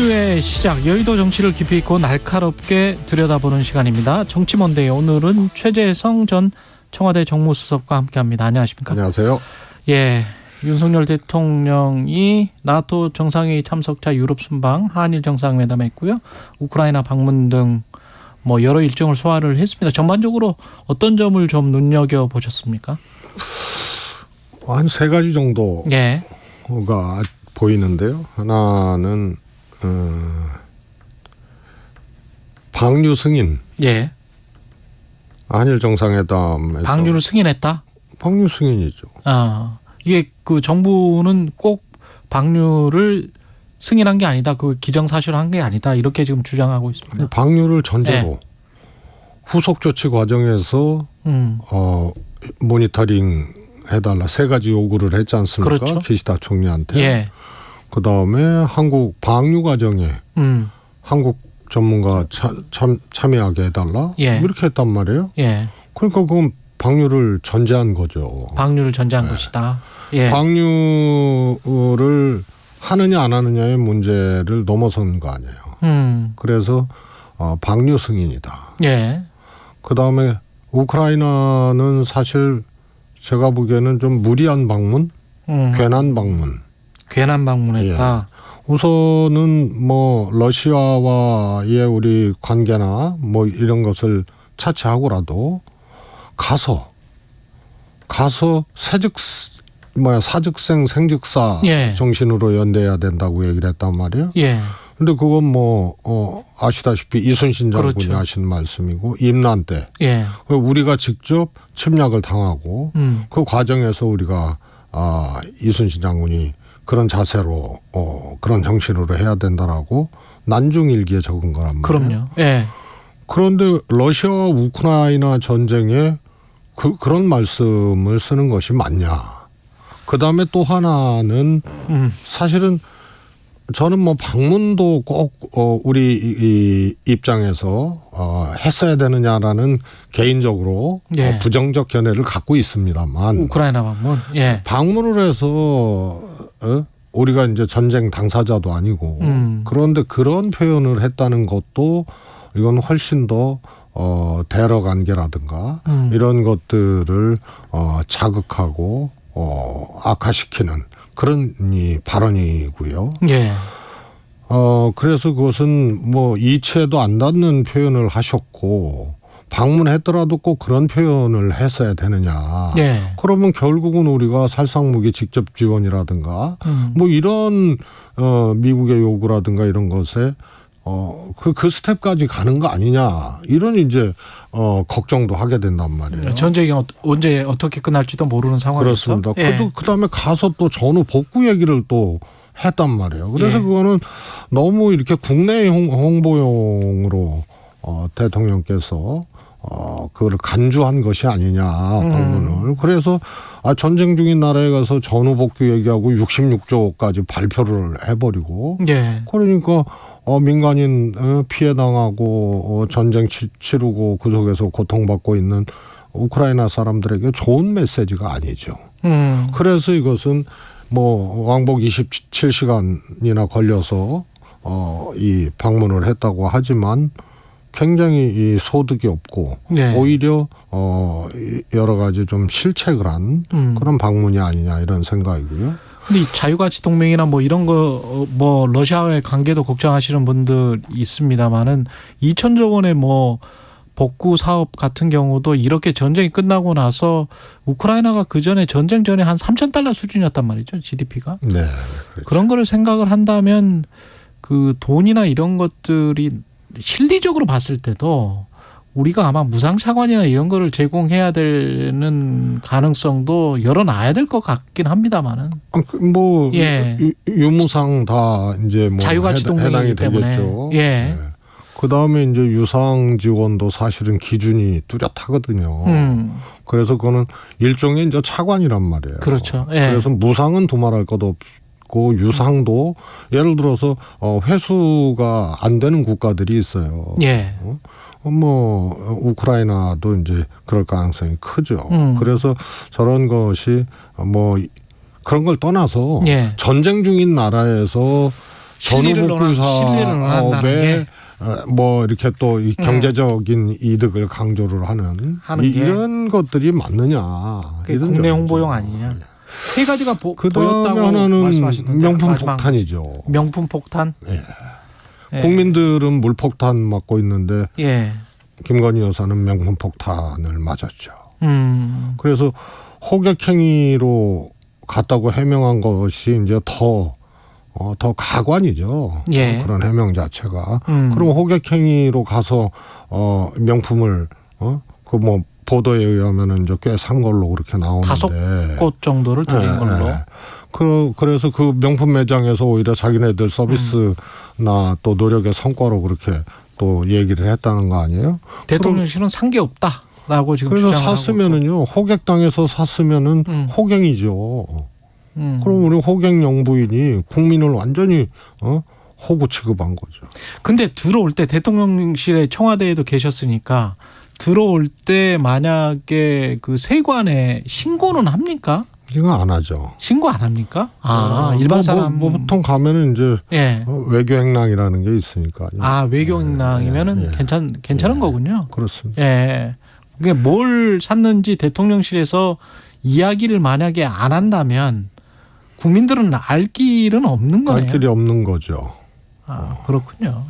주의 시작, 여의도 정치를 깊이 있고 날카롭게 들여다보는 시간입니다. 정치몬데이, 오늘은 최재성 전 청와대 정무수석과 함께합니다. 안녕하십니까? 안녕하세요. 예, 윤석열 대통령이 나토 정상회의 참석차 유럽 순방, 한일 정상회담에 했고요. 우크라이나 방문 등 뭐 여러 일정을 소화를 했습니다. 전반적으로 어떤 점을 좀 눈여겨 보셨습니까? 한 세 가지 정도가 예, 보이는데요. 하나는 방류 승인. 예, 한일 정상회담에서 방류를 승인했다. 방류 승인이죠. 이게 그 정부는 꼭 방류를 승인한 게 아니다. 그 기정사실한 게 아니다. 이렇게 지금 주장하고 있습니다. 방류를 전제로 네. 후속 조치 과정에서 모니터링 해달라 세 가지 요구를 했지 않습니까? 그렇죠. 기시다 총리한테. 예. 그 다음에 한국 방류 과정에 한국 전문가 참여하게 해달라. 예. 이렇게 했단 말이에요. 예. 그러니까 그건 방류를 전제한 거죠. 방류를 전제한 것이다. 예. 방류를 하느냐 안 하느냐의 문제를 넘어선 거 아니에요. 그래서 방류 승인이다. 예. 그다음에 우크라이나는 사실 제가 보기에는 좀 무리한 방문, 괜한 방문. 괜한 방문했다. 예. 우선은 뭐 러시아와의 우리 관계나 뭐 이런 것을 차치하고라도 가서 사즉생 생즉사 예. 정신으로 연대해야 된다고 얘기를 했단 말이에요. 예. 근데 그건 뭐 아시다시피 이순신 장군이 그렇죠. 하신 말씀이고 임난 때 예. 우리가 직접 침략을 당하고 그 과정에서 우리가 이순신 장군이 그런 자세로 그런 정신으로 해야 된다라고 난중일기에 적은 거란 말이에요. 그럼요. 예. 그런데 러시아와 우크라이나 전쟁에 그런 말씀을 쓰는 것이 맞냐. 그다음에 또 하나는 사실은 저는 뭐 방문도 꼭 우리 이 입장에서 했어야 되느냐라는 개인적으로 예. 부정적 견해를 갖고 있습니다만 우크라이나 방문. 예. 방문을 해서 우리가 이제 전쟁 당사자도 아니고 그런데 그런 표현을 했다는 것도 이건 훨씬 더 대러 관계라든가 이런 것들을 자극하고 악화시키는 그런 발언이고요. 예. 그래서 그것은 뭐 이치에도 안 닿는 표현을 하셨고 방문했더라도 꼭 그런 표현을 했어야 되느냐. 예. 그러면 결국은 우리가 살상무기 직접 지원이라든가 뭐 이런 미국의 요구라든가 이런 것에 그 스텝까지 가는 거 아니냐. 이런 이제 걱정도 하게 된단 말이에요. 전쟁이 언제 어떻게 끝날지도 모르는 상황에서. 그렇습니다. 예. 그다음에 가서 또 전후 복구 얘기를 또 했단 말이에요. 그래서 예. 그거는 그거는 너무 이렇게 국내 홍보용으로 대통령께서 그거를 간주한 것이 아니냐 방문을. 그래서 전쟁 중인 나라에 가서 전후 복구 얘기하고 66조까지 발표를 해버리고. 예. 그러니까 민간인 피해 당하고 전쟁 치르고 그 속에서 고통받고 있는 우크라이나 사람들에게 좋은 메시지가 아니죠. 그래서 이것은 뭐 왕복 27시간이나 걸려서 이 방문을 했다고 하지만 굉장히 이 소득이 없고 네. 오히려 여러 가지 좀 실책을 한 그런 방문이 아니냐 이런 생각이고요. 근데 이 자유가치 동맹이나 뭐 이런 거 뭐 러시아와의 관계도 걱정하시는 분들 있습니다만은 2천조 원의 뭐 복구 사업 같은 경우도 이렇게 전쟁이 끝나고 나서 우크라이나가 그 전에 전쟁 전에 한 3,000달러 수준이었단 말이죠. GDP가. 네. 그렇죠. 그런 거를 생각을 한다면 그 돈이나 이런 것들이 실리적으로 봤을 때도 우리가 아마 무상차관이나 이런 거를 제공해야 되는 가능성도 열어놔야 될 것 같긴 합니다만은. 뭐 예. 유무상 다 이제 뭐 자유가치 동맹이기 해당이 때문에. 되겠죠. 예. 네. 그 다음에 이제 유상 지원도 사실은 기준이 뚜렷하거든요. 그래서 그거는 일종의 이제 차관이란 말이에요. 그렇죠. 예. 그래서 무상은 두말할 것 없고 유상도 예를 들어서 회수가 안 되는 국가들이 있어요. 예. 뭐 우크라이나도 이제 그럴 가능성이 크죠. 그래서 저런 것이 뭐 그런 걸 떠나서 예. 전쟁 중인 나라에서 실리를 논한다는 게 뭐 이렇게 또 이 경제적인 이득을 강조를 하는 이런 것들이 맞느냐. 이런 국내 점이죠. 홍보용 아니냐. 세 가지가 그다음에 보였다고 하나는 말씀하시던데 명품 마지막 폭탄이죠. 명품 폭탄. 예. 예. 국민들은 물폭탄 맞고 있는데 예. 김건희 여사는 명품 폭탄을 맞았죠. 그래서 호객행위로 갔다고 해명한 것이 이제 더 가관이죠. 예. 그런 해명 자체가. 그럼 호객행위로 가서 명품을 그 뭐 보도에 의하면은 이제 꽤 산 걸로 그렇게 나오는데 5곳 정도를 들린 걸로. 그래서 그 명품 매장에서 오히려 자기네들 서비스나 또 노력의 성과로 그렇게 또 얘기를 했다는 거 아니에요? 대통령실은 산 게 없다라고 지금 그래서 주장을 샀으면은요, 호객당에서 샀으면은 호갱이죠. 그럼 우리 호갱 영부인이 국민을 완전히 호구 취급한 거죠. 근데 들어올 때 대통령실에 청와대에도 계셨으니까 들어올 때 만약에 그 세관에 신고는 합니까? 이거 안 하죠. 신고 안 합니까? 일반 사람 뭐 보통 가면은 이제 예. 외교 행랑이라는 게 있으니까. 외교 행랑이면은 괜찮은 거군요. 그렇습니다. 예. 그게 뭘 샀는지 대통령실에서 이야기를 만약에 안 한다면 국민들은 알 길은 없는 거네요. 알 길이 없는 거죠. 그렇군요.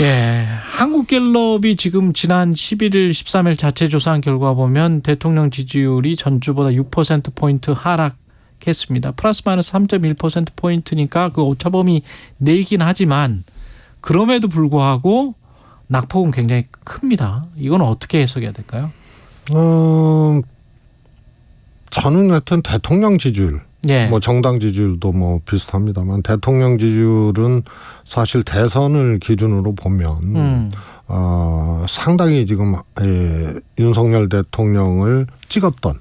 예. 한국갤럽이 지금 지난 11일, 13일 자체 조사한 결과 보면 대통령 지지율이 전주보다 6%포인트 하락했습니다. 플러스 마이너스 3.1%포인트니까 그 오차범위 내긴 하지만 그럼에도 불구하고 낙폭은 굉장히 큽니다. 이건 어떻게 해석해야 될까요? 저는 하여튼 대통령 지지율, 예. 뭐 정당 지지율도 뭐 비슷합니다만 대통령 지지율은 사실 대선을 기준으로 보면 상당히 지금 윤석열 대통령을 찍었던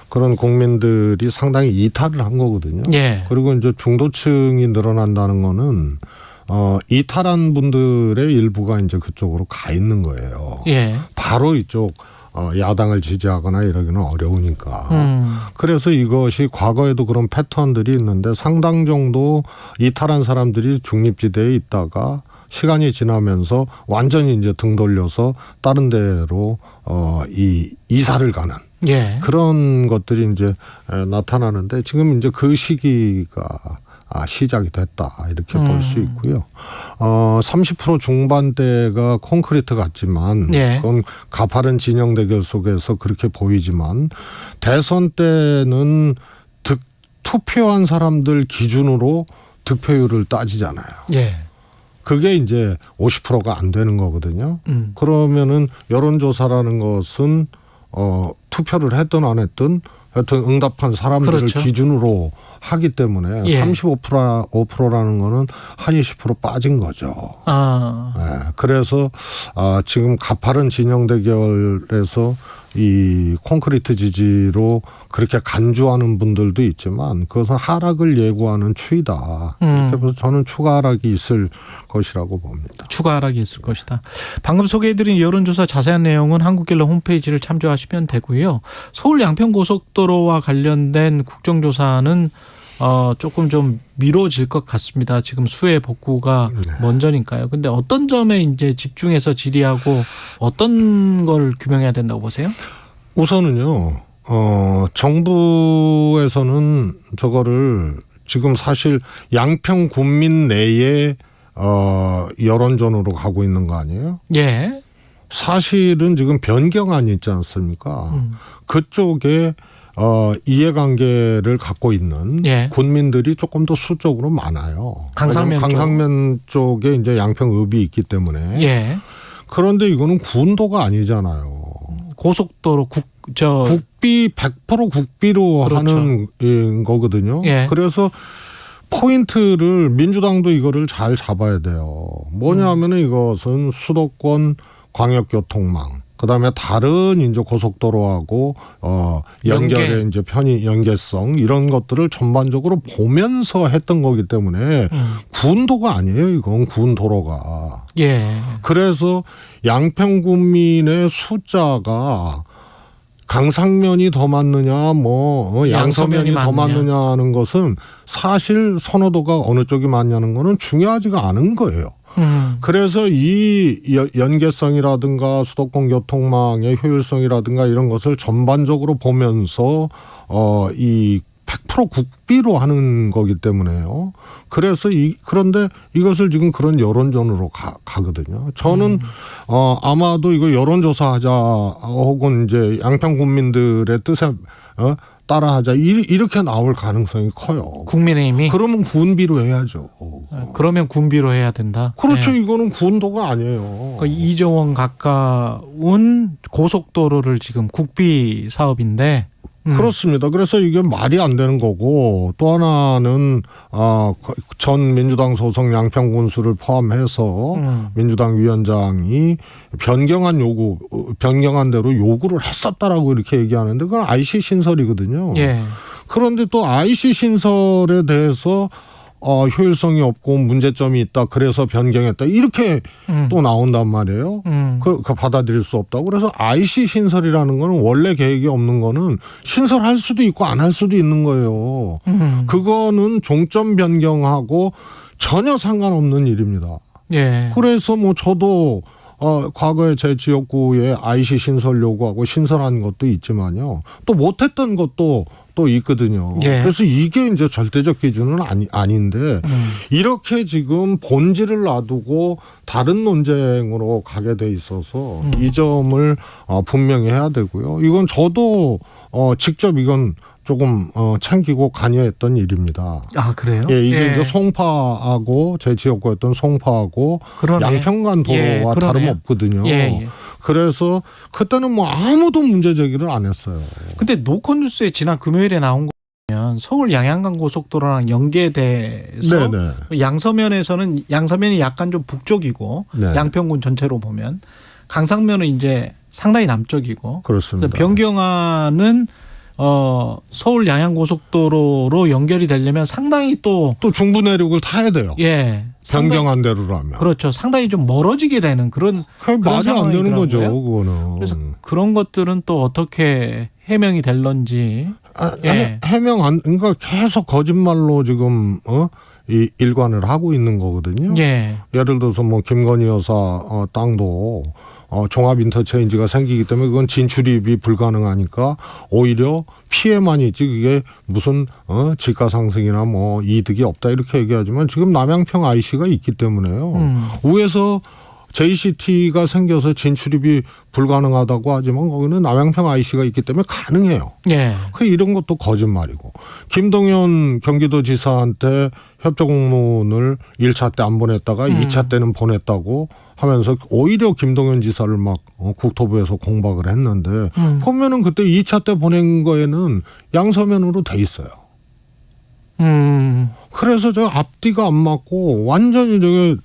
그런 국민들이 상당히 이탈을 한 거거든요. 예. 그리고 이제 중도층이 늘어난다는 거는 이탈한 분들의 일부가 이제 그쪽으로 가 있는 거예요. 예. 바로 이쪽 야당을 지지하거나 이러기는 어려우니까. 그래서 이것이 과거에도 그런 패턴들이 있는데 상당 정도 이탈한 사람들이 중립지대에 있다가 시간이 지나면서 완전히 이제 등 돌려서 다른 데로 이사를 가는 예. 그런 것들이 이제 나타나는데 지금 이제 그 시기가 시작이 됐다 이렇게 볼 수 있고요. 30% 중반대가 콘크리트 같지만 예. 그건 가파른 진영 대결 속에서 그렇게 보이지만 대선 때는 투표한 사람들 기준으로 득표율을 따지잖아요. 예. 그게 이제 50%가 안 되는 거거든요. 그러면은 여론조사라는 것은 투표를 했든 안 했든 하여튼 응답한 사람들을 그렇죠. 기준으로 하기 때문에 예. 35%라는 거는 한 20% 빠진 거죠. 네, 그래서 지금 가파른 진영 대결에서 이 콘크리트 지지로 그렇게 간주하는 분들도 있지만 그것은 하락을 예고하는 추이다. 이렇게 해서 저는 추가 하락이 있을 것이라고 봅니다. 추가 하락이 있을 것이다. 방금 소개해드린 여론조사 자세한 내용은 한국갤럽 홈페이지를 참조하시면 되고요. 서울 양평고속도로와 관련된 국정조사는 조금 좀 미뤄질 것 같습니다. 지금 수해 복구가 먼저니까요. 근데 어떤 점에 이제 집중해서 질의하고 어떤 걸 규명해야 된다고 보세요? 우선은요, 정부에서는 저거를 지금 사실 양평 군민 내에 여론전으로 가고 있는 거 아니에요? 예. 사실은 지금 변경안이 있지 않습니까? 그쪽에 이해관계를 갖고 있는 예. 군민들이 조금 더 수적으로 많아요. 강상면 쪽에 이제 양평읍이 있기 때문에. 예. 그런데 이거는 군도가 아니잖아요. 고속도로 국비 100% 국비로 그렇죠. 하는 거거든요. 예. 그래서 포인트를 민주당도 이거를 잘 잡아야 돼요. 뭐냐면은 이것은 수도권 광역교통망. 그다음에 다른 이제 고속도로하고 연결의 이제 연계성 이런 것들을 전반적으로 보면서 했던 거기 때문에 군도가 아니에요. 이건 군도로가. 예. 그래서 양평 군민의 숫자가 강상면이 더 맞느냐, 뭐 양서면이 더 맞느냐 하는 것은 사실 선호도가 어느 쪽이 맞냐는 거는 중요하지가 않은 거예요. 그래서 이 연계성이라든가 수도권 교통망의 효율성이라든가 이런 것을 전반적으로 보면서 이 100% 국비로 하는 거기 때문에요. 그래서 그런데 이것을 지금 그런 여론전으로 가거든요. 저는 아마도 이거 여론조사하자 혹은 이제 양평 국민들의 뜻에 따라하자 이렇게 나올 가능성이 커요. 국민의힘이 그러면 군비로 해야죠. 그러면 군비로 해야 된다. 그렇죠. 네. 이거는 군도가 아니에요. 그 2조 원 가까운 고속도로를 지금 국비 사업인데 그렇습니다. 그래서 이게 말이 안 되는 거고 또 하나는 전 민주당 소속 양평 군수를 포함해서 민주당 위원장이 변경한 대로 요구를 했었다라고 이렇게 얘기하는데 그건 IC 신설이거든요. 예. 그런데 또 IC 신설에 대해서 효율성이 없고 문제점이 있다. 그래서 변경했다. 이렇게 또 나온단 말이에요. 그 받아들일 수 없다고. 그래서 IC 신설이라는 거는 원래 계획이 없는 거는 신설할 수도 있고 안 할 수도 있는 거예요. 그거는 종점 변경하고 전혀 상관없는 일입니다. 예. 그래서 뭐 저도 과거에 제 지역구에 IC 신설 요구하고 신설한 것도 있지만요. 또 못했던 것도 또 있거든요. 예. 그래서 이게 이제 절대적 기준은 아닌데 이렇게 지금 본질을 놔두고 다른 논쟁으로 가게 돼 있어서 이 점을 분명히 해야 되고요. 이건 저도 직접 이건 조금 챙기고 관여했던 일입니다. 아 그래요? 예, 이게 예. 이제 송파하고 제 지역구였던 송파하고 그러네. 양평간 도로와 예, 그러네요. 다름없거든요. 예, 예. 그래서 그때는 뭐 아무도 문제 제기를 안 했어요. 근데 노컷뉴스에 지난 금요일에 나온 거 보면 서울 양양간 고속도로랑 연계돼서 네네. 양서면이 약간 좀 북쪽이고 네. 양평군 전체로 보면 강상면은 이제 상당히 남쪽이고 그렇습니다. 변경안은 서울 양양 고속도로로 연결이 되려면 상당히 또 중부 내륙을 타야 돼요. 예. 변경한 대로라면. 그렇죠. 상당히 좀 멀어지게 되는 그런 말이 안 되는 거죠, 상황이더라고요. 그거는. 그래서 그런 것들은 또 어떻게 해명이 될런지. 예. 그러니까 계속 거짓말로 지금 이 일관을 하고 있는 거거든요. 예. 예를 들어서 뭐 김건희 여사 땅도 종합 인터체인지가 생기기 때문에 그건 진출입이 불가능하니까 오히려 피해만 있지 그게 무슨 지가 상승이나 뭐 이득이 없다 이렇게 얘기하지만 지금 남양평 IC가 있기 때문에요. 위에서 JCT가 생겨서 진출입이 불가능하다고 하지만 거기는 남양평 IC가 있기 때문에 가능해요. 예. 그 이런 것도 거짓말이고 김동연 경기도지사한테 협조 공문을 1차 때 안 보냈다가 2차 때는 보냈다고 하면서 오히려 김동연 지사를 막 국토부에서 공박을 했는데 보면은 그때 2차 때 보낸 거에는 양서면으로 돼 있어요. 그래서 저 앞뒤가 안 맞고 완전히 저게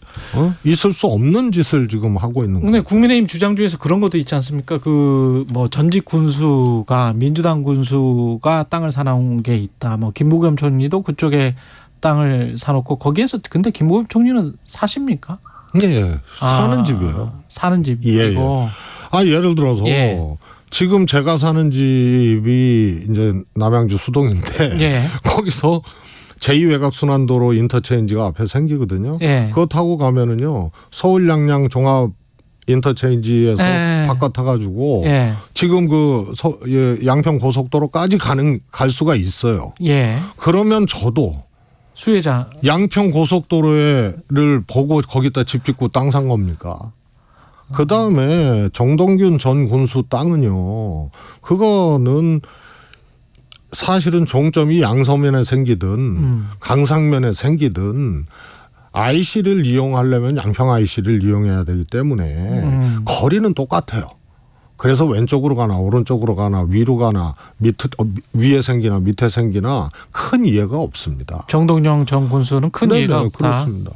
있을 수 없는 짓을 지금 하고 있는 거예요. 근데 국민의힘 주장 중에서 그런 것도 있지 않습니까? 그 뭐 전직 군수가 민주당 군수가 땅을 사놓은 게 있다. 뭐 김부겸 총리도 그쪽에 땅을 사놓고 거기에서 근데 김부겸 총리는 사십니까? 예, 사는 집이에요. 사는 집이고. 예, 예. 예를 들어서 지금 제가 사는 집이 이제 남양주 수동인데 예. 거기서 제2외곽순환도로 인터체인지가 앞에 생기거든요. 예. 그거 타고 가면은요 서울 양양 종합 인터체인지에서 바꿔 타가지고 지금 양평 고속도로까지 갈 수가 있어요. 예. 그러면 저도 수혜자 양평 고속도로를 보고 거기다 집 짓고 땅 산 겁니까? 그 다음에 정동균 전 군수 땅은요, 그거는 사실은 종점이 양서면에 생기든 강상면에 생기든 IC를 이용하려면 양평 IC를 이용해야 되기 때문에 거리는 똑같아요. 그래서 왼쪽으로 가나 오른쪽으로 가나 위로 가나 위에 생기나 밑에 생기나 큰 이해가 없습니다. 정동영 전 군수는 큰 이해가 없다. 그렇습니다.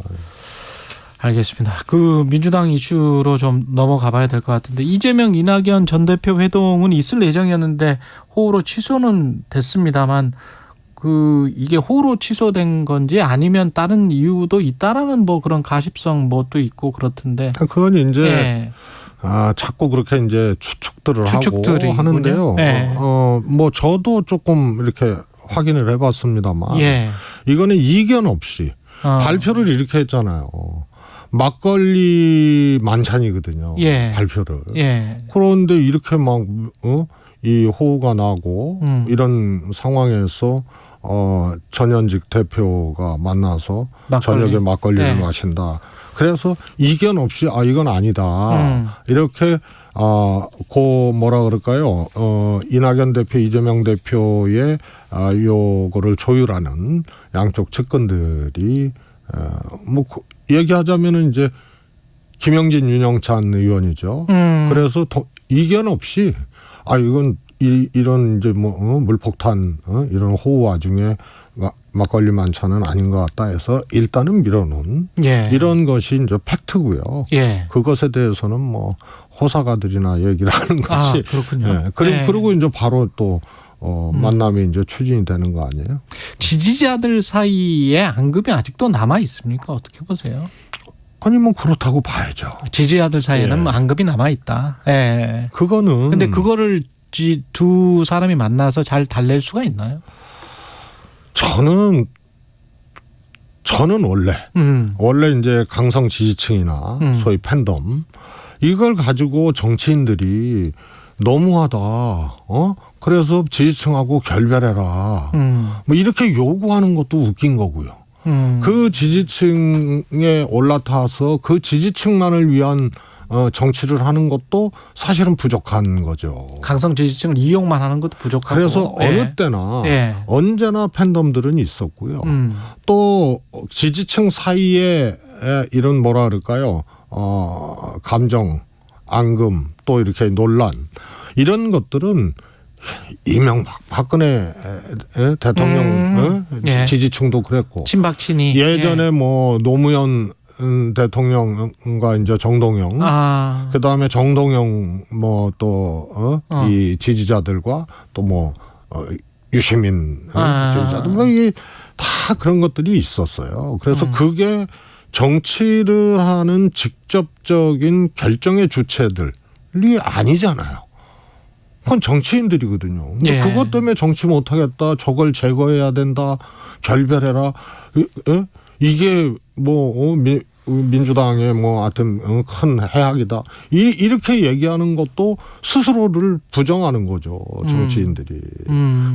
알겠습니다. 그 민주당 이슈로 좀 넘어가 봐야 될 것 같은데 이재명 이낙연 전 대표 회동은 있을 예정이었는데 호우로 취소는 됐습니다만 그 이게 호우로 취소된 건지 아니면 다른 이유도 있다라는 뭐 그런 가십성 뭐 또 있고 그렇던데. 그건 이제 자꾸 그렇게 이제 추측들을 추측들이 하고 하는데요. 네. 뭐 저도 조금 이렇게 확인을 해봤습니다만 예. 이거는 이견 없이 발표를 이렇게 했잖아요. 막걸리 만찬이거든요. 예. 발표를. 예. 그런데 이렇게 막 이 호우가 나고 이런 상황에서 전현직 대표가 만나서 저녁에 막걸리를 네. 마신다. 그래서 이견 없이 이건 아니다. 이렇게 고 뭐라 그럴까요? 이낙연 대표, 이재명 대표의 요거를 조율하는 양쪽 측근들이 뭐 얘기하자면은 이제 김영진, 윤영찬 의원이죠. 그래서 이견 없이 이건 이런 이제 뭐 물폭탄 이런 호우 와중에 막걸리 만찬은 아닌 것 같다 해서 일단은 밀어놓은 예. 이런 것이 이제 팩트고요. 예. 그것에 대해서는 뭐 호사가들이나 얘기를 하는 것이 그렇군요. 예. 그리고 이제 바로 또 만남이 이제 추진이 되는 거 아니에요? 지지자들 사이에 앙금이 아직도 남아 있습니까? 어떻게 보세요? 아니 뭐 그렇다고 봐야죠. 지지자들 사이에는 뭐 앙금이 남아 있다. 예. 그거는 근데 그거를 두 사람이 만나서 잘 달랠 수가 있나요? 저는 원래 이제 강성 지지층이나 소위 팬덤 이걸 가지고 정치인들이 너무하다. 그래서 지지층하고 결별해라. 뭐 이렇게 요구하는 것도 웃긴 거고요. 그 지지층에 올라타서 그 지지층만을 위한 정치를 하는 것도 사실은 부족한 거죠. 강성 지지층을 이용만 하는 것도 부족하고. 그래서 예. 어느 때나 언제나 팬덤들은 있었고요. 또 지지층 사이에 이런 뭐라 그럴까요? 감정, 앙금, 또 이렇게 논란 이런 것들은 이명박 박근혜 대통령 예. 지지층도 그랬고 친박친이 예전에 뭐 노무현 대통령과 이제 정동영 그다음에 정동영 뭐 또 이 지지자들과 또 뭐 유시민 지지자들 뭐 이게 다 그런 것들이 있었어요. 그래서 그게 정치를 하는 직접적인 결정의 주체들이 아니잖아요. 그건 정치인들이거든요. 예. 그것 때문에 정치 못하겠다. 저걸 제거해야 된다. 결별해라. 이게 뭐 민주당의 뭐 하여튼 큰 해악이다. 이렇게 얘기하는 것도 스스로를 부정하는 거죠. 정치인들이.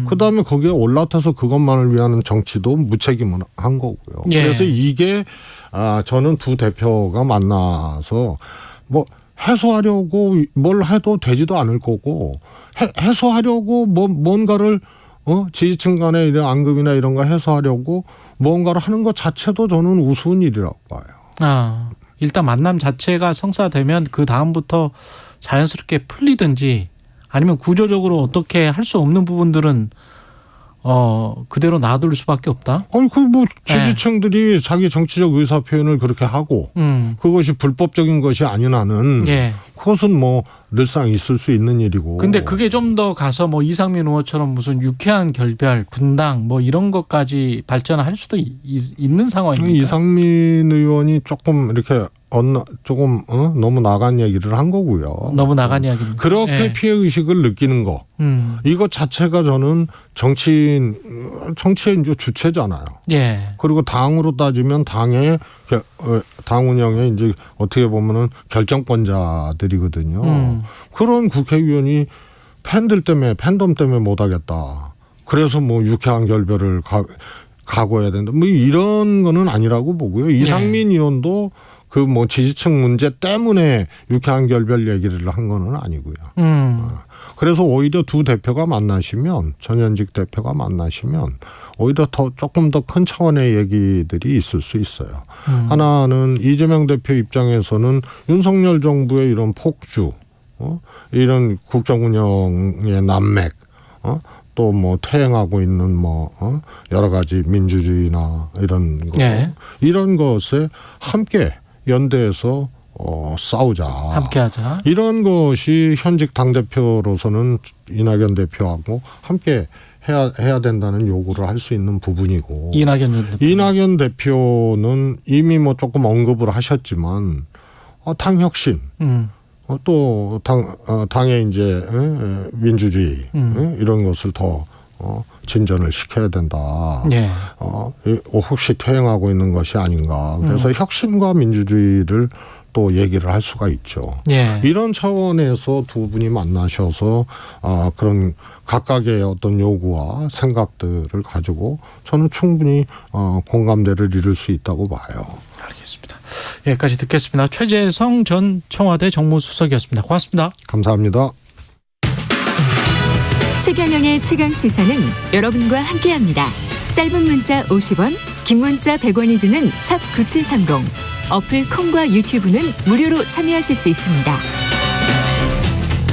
그다음에 거기에 올라타서 그것만을 위한 정치도 무책임한 거고요. 예. 그래서 이게 저는 두 대표가 만나서 뭐 해소하려고 뭘 해도 되지도 않을 거고 해소하려고 뭔가를 지지층 간의 이런 앙금이나 이런 거 해소하려고 뭔가를 하는 것 자체도 저는 우스운 일이라고 봐요. 일단 만남 자체가 성사되면 그 다음부터 자연스럽게 풀리든지 아니면 구조적으로 어떻게 할 수 없는 부분들은 그대로 놔둘 수밖에 없다. 아니 그 뭐 지지층들이 자기 정치적 의사 표현을 그렇게 하고 그것이 불법적인 것이 아닌 한은 그것은 뭐 늘상 있을 수 있는 일이고. 근데 그게 좀 더 가서 뭐 이상민 의원처럼 무슨 유쾌한 결별, 분당 뭐 이런 것까지 발전할 수도 있는 상황입니다. 이상민 의원이 조금 이렇게 조금 너무 나간 얘기를 한 거고요. 너무 나간 이야기입니다. 그렇게 피해 의식을 느끼는 거. 이것 자체가 저는 정치의 이제 주체잖아요. 그리고 당으로 따지면 당 운영에 이제 어떻게 보면은 결정권자들이거든요. 그런 국회의원이 팬덤 때문에 못 하겠다. 그래서 뭐 유쾌한 결별을 각오해야 된다. 뭐 이런 거는 아니라고 보고요. 이상민 의원도 그 뭐 지지층 문제 때문에 유쾌한 결별 얘기를 한 거는 아니고요. 그래서 오히려 두 대표가 만나시면 전현직 대표가 만나시면 오히려 조금 더 큰 차원의 얘기들이 있을 수 있어요. 하나는 이재명 대표 입장에서는 윤석열 정부의 이런 폭주, 이런 국정 운영의 난맥, 또 뭐 퇴행하고 있는 뭐 여러 가지 민주주의나 이런 거, 이런 것에 함께 연대해서 싸우자. 함께하자. 이런 것이 현직 당대표로서는 이낙연 대표하고 함께 해야 된다는 요구를 할 수 있는 부분이고. 이낙연 대표는 이미 뭐 조금 언급을 하셨지만 당혁신 또 당의 이제 민주주의 이런 것을 더 진전을 시켜야 된다. 예. 혹시 퇴행하고 있는 것이 아닌가. 그래서 혁신과 민주주의를 또 얘기를 할 수가 있죠. 예. 이런 차원에서 두 분이 만나셔서 그런 각각의 어떤 요구와 생각들을 가지고 저는 충분히 공감대를 이룰 수 있다고 봐요. 알겠습니다. 여기까지 듣겠습니다. 최재성 전 청와대 정무수석이었습니다. 고맙습니다. 감사합니다. 최경영의 최강시사는 여러분과 함께합니다. 짧은 문자 50원, 긴 문자 100원이 드는 샵 9730. 어플 콩과 유튜브는 무료로 참여하실 수 있습니다.